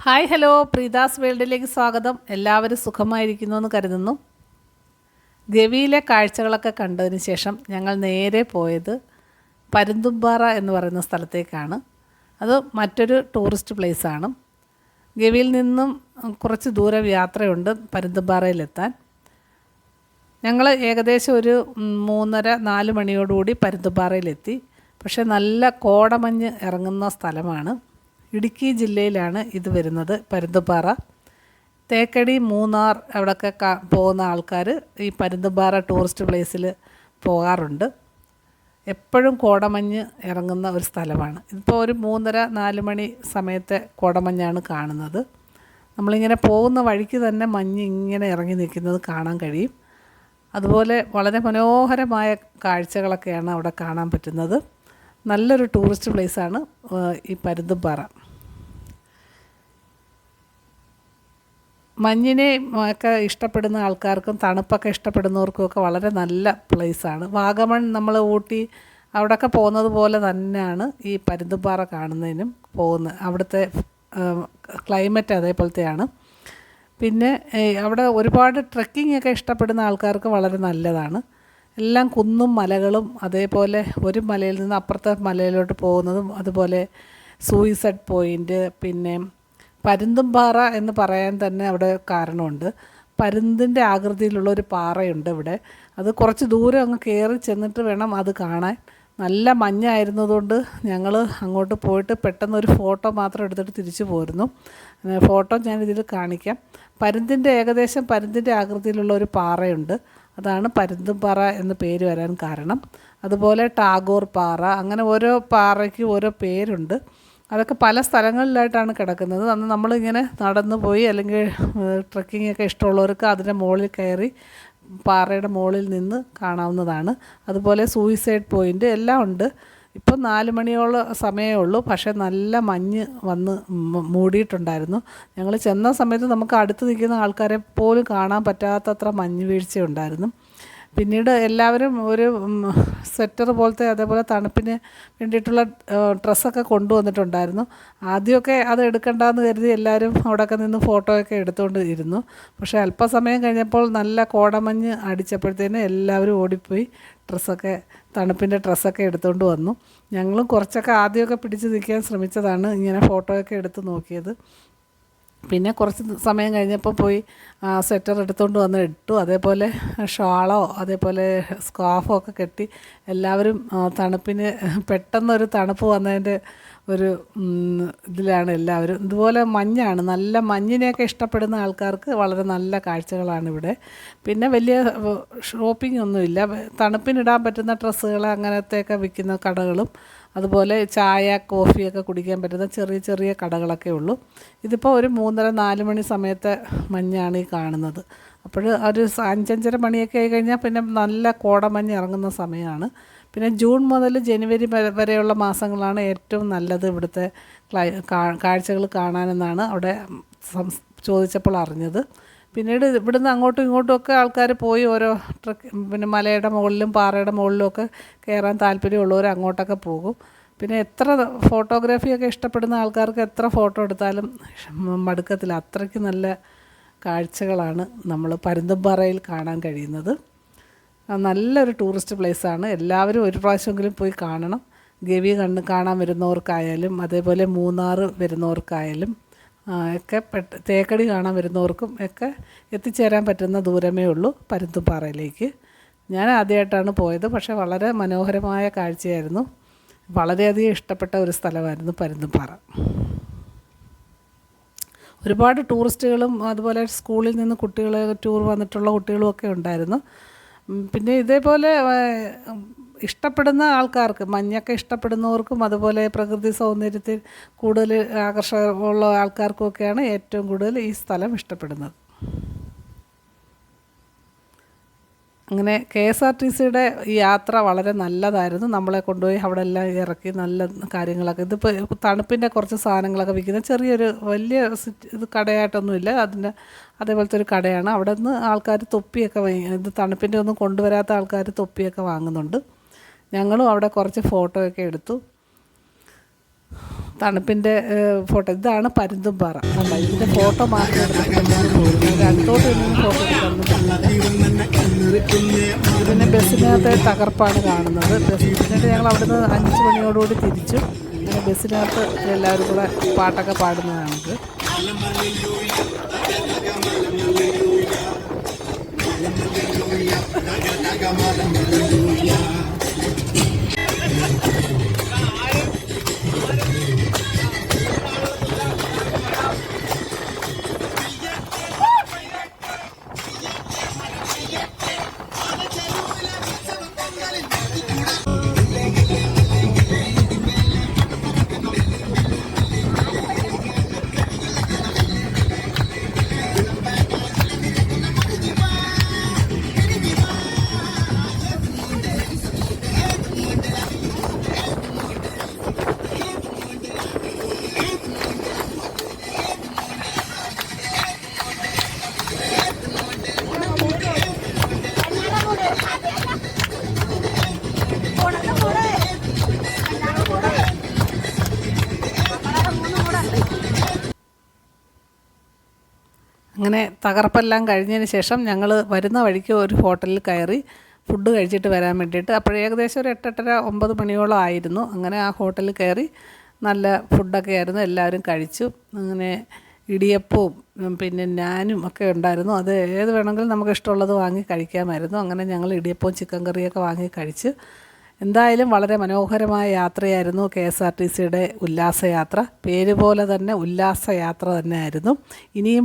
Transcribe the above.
Hi hello പ്രീതാസ് വേൾഡിലേക്ക് സ്വാഗതം. എല്ലാവരും സുഖമായിരിക്കുന്നു എന്ന് കരുതുന്നു. ഗവിയിലെ കാഴ്ചകളൊക്കെ കണ്ടതിന് ശേഷം ഞങ്ങൾ നേരെ പോയത് പരുന്തുംപാറ എന്ന് പറയുന്ന സ്ഥലത്തേക്കാണ്. അത് മറ്റൊരു ടൂറിസ്റ്റ് പ്ലേസാണ്. ഗവിയിൽ നിന്നും കുറച്ച് ദൂരം യാത്രയുണ്ട് പരുന്തുംപാറയിലെത്താൻ. ഞങ്ങൾ ഏകദേശം ഒരു 3:30-4 മണിയോടുകൂടി പരുന്തുംപാറയിലെത്തി. പക്ഷേ നല്ല കോടമഞ്ഞ് ഇറങ്ങുന്ന സ്ഥലമാണ്. ഇടുക്കി ജില്ലയിലാണ് ഇത് വരുന്നത്. പരുന്തുംപാറ, തേക്കടി, മൂന്നാർ അവിടെയൊക്കെ പോകുന്ന ആൾക്കാർ ഈ പരുന്തുംപാറ ടൂറിസ്റ്റ് പ്ലേസിൽ പോകാറുണ്ട്. എപ്പോഴും കോടമഞ്ഞ് ഇറങ്ങുന്ന ഒരു സ്ഥലമാണ്. ഇതിപ്പോൾ ഒരു 3:30-4 മണി സമയത്തെ കോടമഞ്ഞാണ് കാണുന്നത്. നമ്മളിങ്ങനെ പോകുന്ന വഴിക്ക് തന്നെ മഞ്ഞ് ഇങ്ങനെ ഇറങ്ങി നിൽക്കുന്നത് കാണാൻ കഴിയും. അതുപോലെ വളരെ മനോഹരമായ കാഴ്ചകളൊക്കെയാണ് അവിടെ കാണാൻ പറ്റുന്നത്. നല്ലൊരു ടൂറിസ്റ്റ് പ്ലേസാണ് ഈ പരുന്തുംപാറ. മഞ്ഞിനെ ഒക്കെ ഇഷ്ടപ്പെടുന്ന ആൾക്കാർക്കും തണുപ്പൊക്കെ ഇഷ്ടപ്പെടുന്നവർക്കുമൊക്കെ വളരെ നല്ല പ്ലേസാണ്. വാഗമൺ, നമ്മൾ ഊട്ടി അവിടെയൊക്കെ പോകുന്നത് പോലെ തന്നെയാണ് ഈ പരുന്തുംപാറ കാണുന്നതിനും പോകുന്നത്. അവിടുത്തെ ക്ലൈമറ്റ് അതേപോലത്തെയാണ്. പിന്നെ അവിടെ ഒരുപാട് ട്രെക്കിംഗ് ഒക്കെ ഇഷ്ടപ്പെടുന്ന ആൾക്കാർക്ക് വളരെ നല്ലതാണ്. എല്ലാം കുന്നും മലകളും, അതേപോലെ ഒരു മലയിൽ നിന്ന് അപ്പുറത്തെ മലയിലോട്ട് പോകുന്നതും, അതുപോലെ സൂയിസൈഡ് പോയിൻ്റ്, പിന്നെ പരുന്തുംപാറ എന്ന് പറയാൻ തന്നെ അവിടെ കാരണമുണ്ട്. പരുന്തിൻ്റെ ആകൃതിയിലുള്ളൊരു പാറയുണ്ട് ഇവിടെ. അത് കുറച്ച് ദൂരം അങ്ങ് കയറി ചെന്നിട്ട് വേണം അത് കാണാൻ. നല്ല മഞ്ഞായിരുന്നതുകൊണ്ട് ഞങ്ങൾ അങ്ങോട്ട് പോയിട്ട് പെട്ടെന്നൊരു ഫോട്ടോ മാത്രം എടുത്തിട്ട് തിരിച്ചു പോരുന്നു. ഫോട്ടോ ഞാനിതിൽ കാണിക്കാം. ഏകദേശം പരുന്തിൻ്റെ ആകൃതിയിലുള്ള ഒരു പാറയുണ്ട്. അതാണ് പരുന്തുംപാറ എന്ന് പേര് വരാൻ കാരണം. അതുപോലെ ടാഗോർ പാറ, അങ്ങനെ ഓരോ പാറയ്ക്ക് ഓരോ പേരുണ്ട്. അതൊക്കെ പല സ്ഥലങ്ങളിലായിട്ടാണ് കിടക്കുന്നത്. അന്ന് നമ്മളിങ്ങനെ നടന്നു പോയി അല്ലെങ്കിൽ ട്രക്കിംഗ് ഒക്കെ ഇഷ്ടമുള്ളവർക്ക് അതിൻ്റെ മുകളിൽ കയറി പാറയുടെ മുകളിൽ നിന്ന് കാണാവുന്നതാണ്. അതുപോലെ സൂയിസൈഡ് പോയിൻ്റ് എല്ലാം ഉണ്ട്. ഇപ്പം 4 മണിയോളം സമയമേ ഉള്ളൂ. പക്ഷേ നല്ല മഞ്ഞ് വന്ന് മൂടിയിട്ടുണ്ടായിരുന്നു. ഞങ്ങൾ ചെന്ന സമയത്ത് നമുക്ക് അടുത്ത് നിൽക്കുന്ന ആൾക്കാരെ പോലും കാണാൻ പറ്റാത്തത്ര മഞ്ഞ് വീഴ്ചയുണ്ടായിരുന്നു. പിന്നീട് എല്ലാവരും ഒരു സ്വെറ്റർ പോലത്തെ, അതേപോലെ തണുപ്പിന് വേണ്ടിയിട്ടുള്ള ഡ്രസ്സൊക്കെ കൊണ്ടുവന്നിട്ടുണ്ടായിരുന്നു. ആദ്യമൊക്കെ അത് എടുക്കണ്ടെന്ന് കരുതി എല്ലാവരും അവിടെയൊക്കെ നിന്ന് ഫോട്ടോയൊക്കെ എടുത്തുകൊണ്ട് ഇരുന്നു. പക്ഷേ അല്പസമയം കഴിഞ്ഞപ്പോൾ നല്ല കോടമഞ്ഞ് അടിച്ചപ്പോഴത്തേന് എല്ലാവരും ഓടിപ്പോയി തണുപ്പിൻ്റെ ഡ്രസ്സൊക്കെ എടുത്തുകൊണ്ട് വന്നു. ഞങ്ങളും കുറച്ചൊക്കെ ആദ്യമൊക്കെ പിടിച്ച് നിൽക്കാൻ ശ്രമിച്ചതാണ്, ഇങ്ങനെ ഫോട്ടോയൊക്കെ എടുത്ത് നോക്കിയത്. പിന്നെ കുറച്ച് സമയം കഴിഞ്ഞപ്പോൾ പോയി സ്വെറ്റർ എടുത്തുകൊണ്ട് വന്ന് ഇട്ടു. അതേപോലെ ഷാളോ അതേപോലെ സ്കാർഫോ ഒക്കെ കെട്ടി എല്ലാവരും തണുപ്പിന് പെട്ടെന്നൊരു തണുപ്പ് വന്നതിൻ്റെ ഒരു ഇതിലാണ് എല്ലാവരും. ഇതുപോലെ മഞ്ഞാണ്, നല്ല മഞ്ഞിനെയൊക്കെ ഇഷ്ടപ്പെടുന്ന ആൾക്കാർക്ക് വളരെ നല്ല കാഴ്ചകളാണ് ഇവിടെ. പിന്നെ വലിയ ഷോപ്പിംഗ് ഒന്നുമില്ല. തണുപ്പിനിടാൻ പറ്റുന്ന ഡ്രസ്സുകൾ അങ്ങനത്തെയൊക്കെ വിൽക്കുന്ന കടകളും, അതുപോലെ ചായ കോഫിയൊക്കെ കുടിക്കാൻ പറ്റുന്ന ചെറിയ ചെറിയ കടകളൊക്കെ ഉള്ളൂ. ഇതിപ്പോൾ ഒരു 3:30-4 മണി സമയത്തെ മഞ്ഞാണ് ഈ കാണുന്നത്. അപ്പോൾ ഒരു 5-5:30 മണിയൊക്കെ ആയി കഴിഞ്ഞാൽ പിന്നെ നല്ല കോടമഞ്ഞ് ഇറങ്ങുന്ന സമയമാണ്. പിന്നെ ജൂൺ മുതൽ ജനുവരി വരെയുള്ള മാസങ്ങളാണ് ഏറ്റവും നല്ലത് ഇവിടുത്തെ കാഴ്ചകൾ കാണാനെന്നാണ് അവിടെ ചോദിച്ചപ്പോൾ അറിഞ്ഞത്. പിന്നീട് ഇവിടുന്ന് അങ്ങോട്ടും ഇങ്ങോട്ടുമൊക്കെ ആൾക്കാർ പോയി ഓരോ പിന്നെ മലയുടെ മുകളിലും പാറയുടെ മുകളിലും ഒക്കെ കയറാൻ താല്പര്യമുള്ളവർ അങ്ങോട്ടൊക്കെ പോകും. പിന്നെ എത്ര ഫോട്ടോഗ്രാഫിയൊക്കെ ഇഷ്ടപ്പെടുന്ന ആൾക്കാർക്ക് എത്ര ഫോട്ടോ എടുത്താലും മടുക്കത്തില്ല. അത്രയ്ക്ക് നല്ല കാഴ്ചകളാണ് നമ്മൾ പരുന്തുംപാറയിൽ കാണാൻ കഴിയുന്നത്. നല്ലൊരു ടൂറിസ്റ്റ് പ്ലേസാണ്. എല്ലാവരും ഒരു പ്രാവശ്യമെങ്കിലും പോയി കാണണം. ഗവി കാണാൻ വരുന്നവർക്കായാലും, അതേപോലെ മൂന്നാർ വരുന്നവർക്കായാലും ഒക്കെ തേക്കടി കാണാൻ വരുന്നവർക്കും ഒക്കെ എത്തിച്ചേരാൻ പറ്റുന്ന ദൂരമേ ഉള്ളൂ പരുന്തുംപാറയിലേക്ക്. ഞാൻ ആദ്യമായിട്ടാണ് പോയത്. പക്ഷേ വളരെ മനോഹരമായ കാഴ്ചയായിരുന്നു. വളരെയധികം ഇഷ്ടപ്പെട്ട ഒരു സ്ഥലമായിരുന്നു പരുന്തുംപാറ. ഒരുപാട് ടൂറിസ്റ്റുകളും അതുപോലെ സ്കൂളിൽ നിന്ന് ടൂർ വന്നിട്ടുള്ള കുട്ടികളും ഒക്കെ ഉണ്ടായിരുന്നു. പിന്നെ ഇതേപോലെ ഇഷ്ടപ്പെടുന്ന ആൾക്കാർക്ക്, മഞ്ഞൊക്കെ ഇഷ്ടപ്പെടുന്നവർക്കും അതുപോലെ പ്രകൃതി സൗന്ദര്യത്തിൽ കൂടുതൽ ആകർഷകമുള്ള ആൾക്കാർക്കുമൊക്കെയാണ് ഏറ്റവും കൂടുതൽ ഈ സ്ഥലം ഇഷ്ടപ്പെടുന്നത്. അങ്ങനെ KSRTCയുടെ യാത്ര വളരെ നല്ലതായിരുന്നു. നമ്മളെ കൊണ്ടുപോയി അവിടെ എല്ലാം ഇറക്കി നല്ല കാര്യങ്ങളൊക്കെ. ഇതിപ്പോൾ തണുപ്പിൻ്റെ കുറച്ച് സാധനങ്ങളൊക്കെ വിൽക്കുന്ന ചെറിയൊരു വലിയ കടയായിട്ടൊന്നുമില്ല, അതേപോലത്തെ ഒരു കടയാണ്. അവിടെ നിന്ന് ആൾക്കാർ തൊപ്പിയൊക്കെ ഇത് തണുപ്പിൻ്റെ ഒന്നും കൊണ്ടുവരാത്ത ആൾക്കാർ തൊപ്പിയൊക്കെ വാങ്ങുന്നുണ്ട്. ഞങ്ങളും അവിടെ കുറച്ച് ഫോട്ടോയൊക്കെ എടുത്തു. തണുപ്പിൻ്റെ ഫോട്ടോ. ഇതാണ് പരുന്തുംപാറ. കണ്ടോ, ഇതിൻ്റെ ഫോട്ടോ മാത്രം എടുത്തിട്ട് പോകുന്നത്. അടുത്തോട്ട് ഒന്നും ഫോട്ടോ എടുക്കാനൊന്നും. പിന്നെ ബസ്സിനകത്തെ തകർപ്പാണ് കാണുന്നത്. എന്നിട്ട് ഞങ്ങൾ അവിടുന്ന് 5 മണിയോടുകൂടി തിരിച്ചു. അങ്ങനെ ബസ്സിനകത്ത് എല്ലാവരും കൂടെ പാട്ടൊക്കെ പാടുന്നതാണിത്. അങ്ങനെ തകർപ്പെല്ലാം കഴിഞ്ഞതിന് ശേഷം ഞങ്ങൾ വരുന്ന വഴിക്ക് ഒരു ഹോട്ടലിൽ കയറി ഫുഡ് കഴിച്ചിട്ട് വരാൻ വേണ്ടിയിട്ട്. അപ്പോൾ ഏകദേശം ഒരു 8:30 9 മണിയോളം ആയിരുന്നു. അങ്ങനെ ആ ഹോട്ടലിൽ കയറി നല്ല ഫുഡൊക്കെ ആയിരുന്നു. എല്ലാവരും കഴിച്ചു. അങ്ങനെ ഇടിയപ്പവും പിന്നെ നാനും ഒക്കെ ഉണ്ടായിരുന്നു. അത് ഏത് വേണമെങ്കിലും നമുക്ക് ഇഷ്ടമുള്ളത് വാങ്ങി കഴിക്കാമായിരുന്നു. അങ്ങനെ ഞങ്ങൾ ഇടിയപ്പവും ചിക്കൻ കറിയൊക്കെ വാങ്ങി കഴിച്ചു. എന്തായാലും വളരെ മനോഹരമായ യാത്രയായിരുന്നു KSRTCയുടെ ഉല്ലാസയാത്ര. പേര് പോലെ തന്നെ ഉല്ലാസയാത്ര തന്നെ ആയിരുന്നു. ഇനിയും